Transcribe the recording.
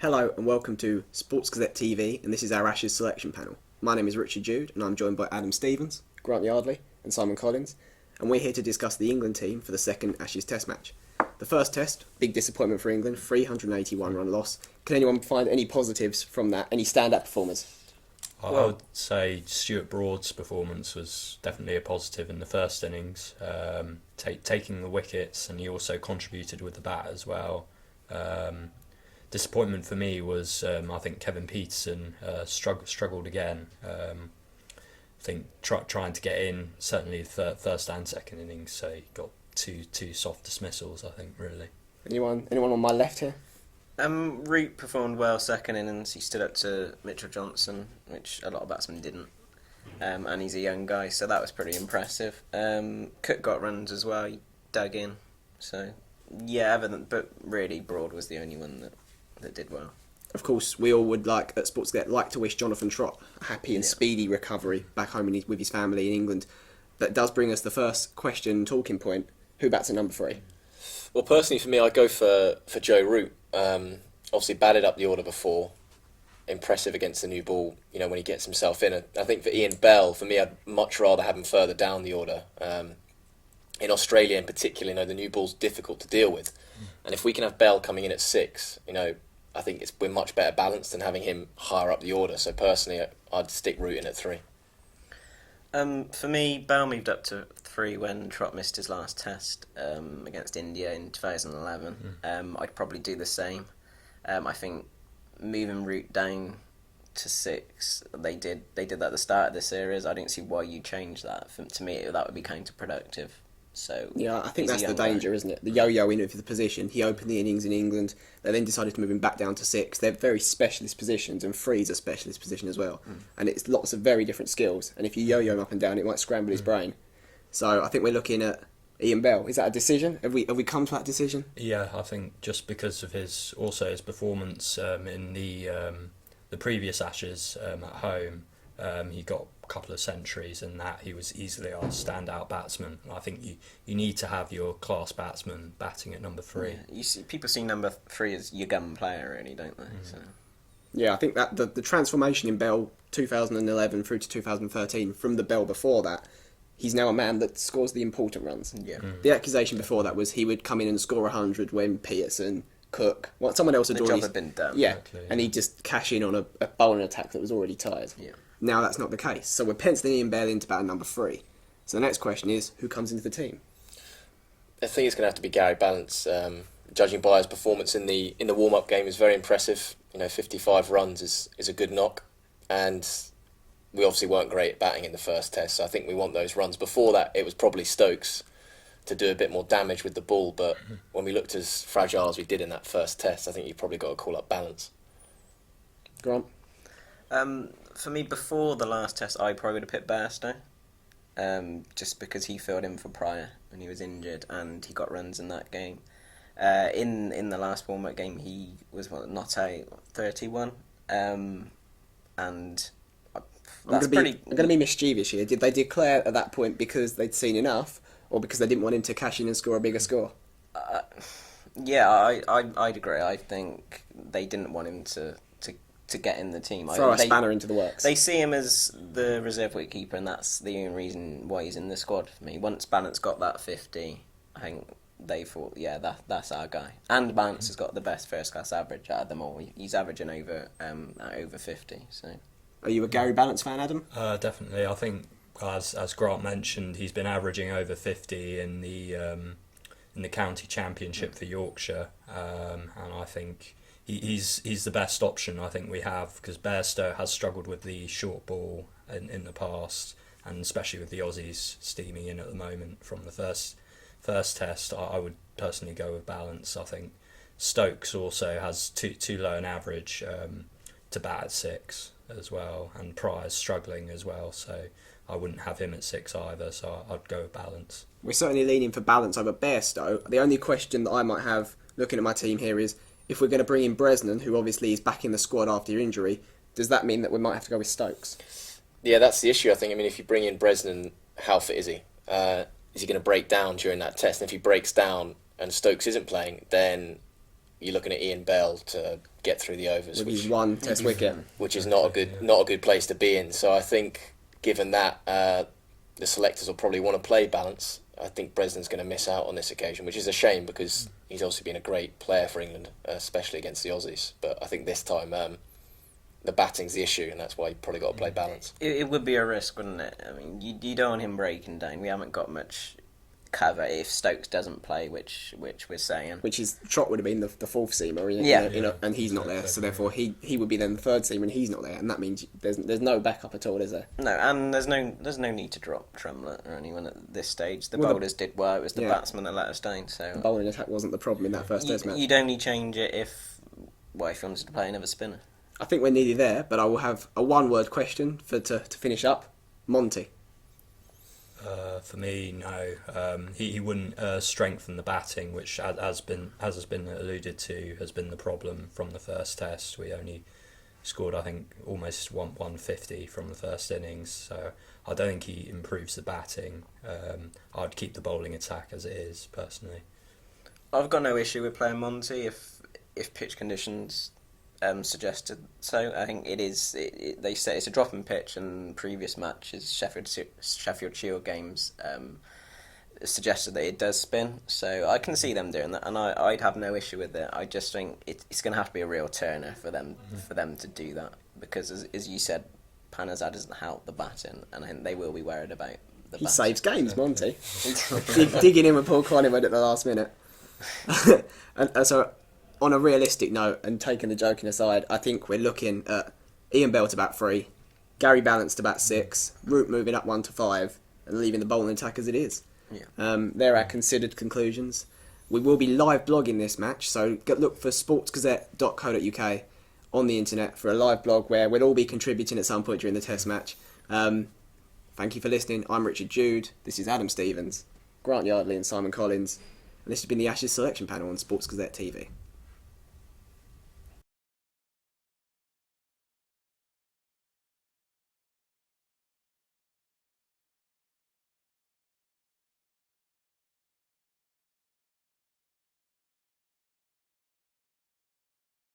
Hello and welcome to Sports Gazette TV, and this is our Ashes selection panel. My name is Richard Jude, and I'm joined by Adam Stevens, Grant Yardley, and Simon Collins, and we're here to discuss the England team for the second Ashes Test match. The first test, big disappointment for England, 381 run loss. Can anyone find any positives from that? Any stand-up performers? I would say Stuart Broad's performance was definitely a positive in the first innings, taking the wickets, and he also contributed with the bat as well. Disappointment for me was I think Kevin Peterson struggled again. I think trying to get in, certainly the first and second innings, so he got two soft dismissals, I think, really. Anyone on my left here? Root performed well second innings. He stood up to Mitchell Johnson, which a lot of batsmen didn't. And he's a young guy, so that was pretty impressive. Cook got runs as well. He dug in. So, yeah, but really Broad was the only one that did well. Of course, we all would like at Sportsnet like to wish Jonathan Trott a happy and speedy recovery back home with his family in England. That does bring us the first question talking point. Who bats at number 3? Well, personally for me, I'd go for Joe Root. Obviously batted up the order before. Impressive against the new ball, when he gets himself in. I think for Ian Bell, for me, I'd much rather have him further down the order. In Australia in particular, the new ball's difficult to deal with. And if we can have Bell coming in at 6, I think we're much better balanced than having him higher up the order. So personally, I'd stick Root in at 3. For me, Bell moved up to 3 when Trott missed his last test against India in 2011. I'd probably do the same. I think moving Root down to 6, they did that at the start of the series. I don't see why you change that. To me, that would be counterproductive. So yeah, I think that's the danger, isn't it? The yo-yo in for the position. He opened the innings in England. They then decided to move him back down to 6. They're very specialist positions, and 3's a specialist position as well. And it's lots of very different skills. And if you yo-yo him up and down, it might scramble his brain. So I think we're looking at Ian Bell. Is that a decision? Have we come to that decision? Yeah, I think just because of his performance in the previous Ashes at home, he got a couple of centuries, and that he was easily our standout batsman. I think you need to have your class batsman batting at number 3. Yeah, people see number 3 as your gun player, really, don't they? So. Yeah, I think that the transformation in Bell 2011 through to 2013 from the Bell before that, he's now a man that scores the important runs. Yeah. The accusation before that was he would come in and score 100 when Peterson, Cook, someone else the job had been done. Yeah, exactly, and he'd just cash in on a bowling attack that was already tired. Yeah. Now that's not the case. So we're penciling Ian Bell into batting number 3. So the next question is, who comes into the team? I think it's going to have to be Gary Ballance. Judging by his performance in the warm-up game is very impressive. 55 runs is a good knock, and we obviously weren't great at batting in the first test. So I think we want those runs. Before that, it was probably Stokes to do a bit more damage with the ball. But when we looked as fragile as we did in that first test, I think you probably got to call up Ballance. Grant? For me, before the last test, I probably would have picked Bairstow, just because he filled in for Pryor when he was injured, and he got runs in that game. In the last warm-up game, he was not out 31, and that's I'm going to be mischievous here. Did they declare at that point because they'd seen enough, or because they didn't want him to cash in and score a bigger score? Yeah, I'd agree. I think they didn't want him to get in the team. Throw a spanner into the works. They see him as the reserve wicketkeeper, and that's the only reason why he's in the squad for me. Once Ballance got that 50, I think they thought, yeah, that's our guy. And Ballance has got the best first-class average out of them all. He's averaging over 50. So, are you a Gary Ballance fan, Adam? Definitely. I think, as Grant mentioned, he's been averaging over 50 in the county championship for Yorkshire, and I think he's the best option I think we have, because Bairstow has struggled with the short ball in the past, and especially with the Aussies steaming in at the moment from the first test. I would personally go with Ballance. I think Stokes also has too low an average to bat at 6 as well, and Pryor's struggling as well, so I wouldn't have him at 6 either, so I'd go with Ballance. We're certainly leaning for Ballance over Bairstow. The only question that I might have looking at my team here is, if we're going to bring in Bresnan, who obviously is back in the squad after injury, does that mean that we might have to go with Stokes? Yeah, that's the issue, I think. I mean, if you bring in Bresnan, how fit is he? Is he going to break down during that test? And if he breaks down and Stokes isn't playing, then you're looking at Ian Bell to get through the overs, with his one Test wicket. which is not a good place to be in. So I think, given that, the selectors will probably want to play balance. I think Breslin's going to miss out on this occasion, which is a shame because he's also been a great player for England, especially against the Aussies. But I think this time the batting's the issue, and that's why you probably got to play balance. It would be a risk, wouldn't it? I mean, you don't want him breaking down. We haven't got much cover if Stokes doesn't play, which we're saying. Which is, Trott would have been the fourth seamer, and he's not there, so therefore he would be then the third seamer, and he's not there, and that means there's no backup at all, is there? No, and there's no need to drop Tremlett or anyone at this stage. The Well, bowlers did well. It was the batsmen that let us down. The So bowling attack wasn't the problem in that first Test match. you'd only change it if he wanted to play another spinner. I think we're nearly there, but I will have a one-word question to finish up. Monty. For me, no. He wouldn't strengthen the batting, which has been alluded to, has been the problem from the first Test. We only scored, I think, almost 150 from the first innings, so I don't think he improves the batting. I'd keep the bowling attack as it is, personally. I've got no issue with playing Monty if pitch conditions suggested so. I think it is. They say it's a drop in pitch, and previous matches, Sheffield Shield games, suggested that it does spin. So I can see them doing that, and I'd have no issue with it. I just think it's going to have to be a real turner for them to do that, because as you said, Panazad doesn't help the batting, and I think they will be worried about the He batting. saves games, Monty. Digging in with Paul Collingwood at the last minute. and so, on a realistic note, and taking the joking aside, I think we're looking at Ian Bell to bat 3, Gary Ballance to bat 6, Root moving up 1 to 5, and leaving the bowling attack as it is. Yeah. They're our considered conclusions. We will be live blogging this match, so look for sportsgazette.co.uk on the internet for a live blog where we'll all be contributing at some point during the Test match. Thank you for listening. I'm Richard Jude. This is Adam Stevens, Grant Yardley and Simon Collins. And this has been the Ashes Selection Panel on Sports Gazette TV.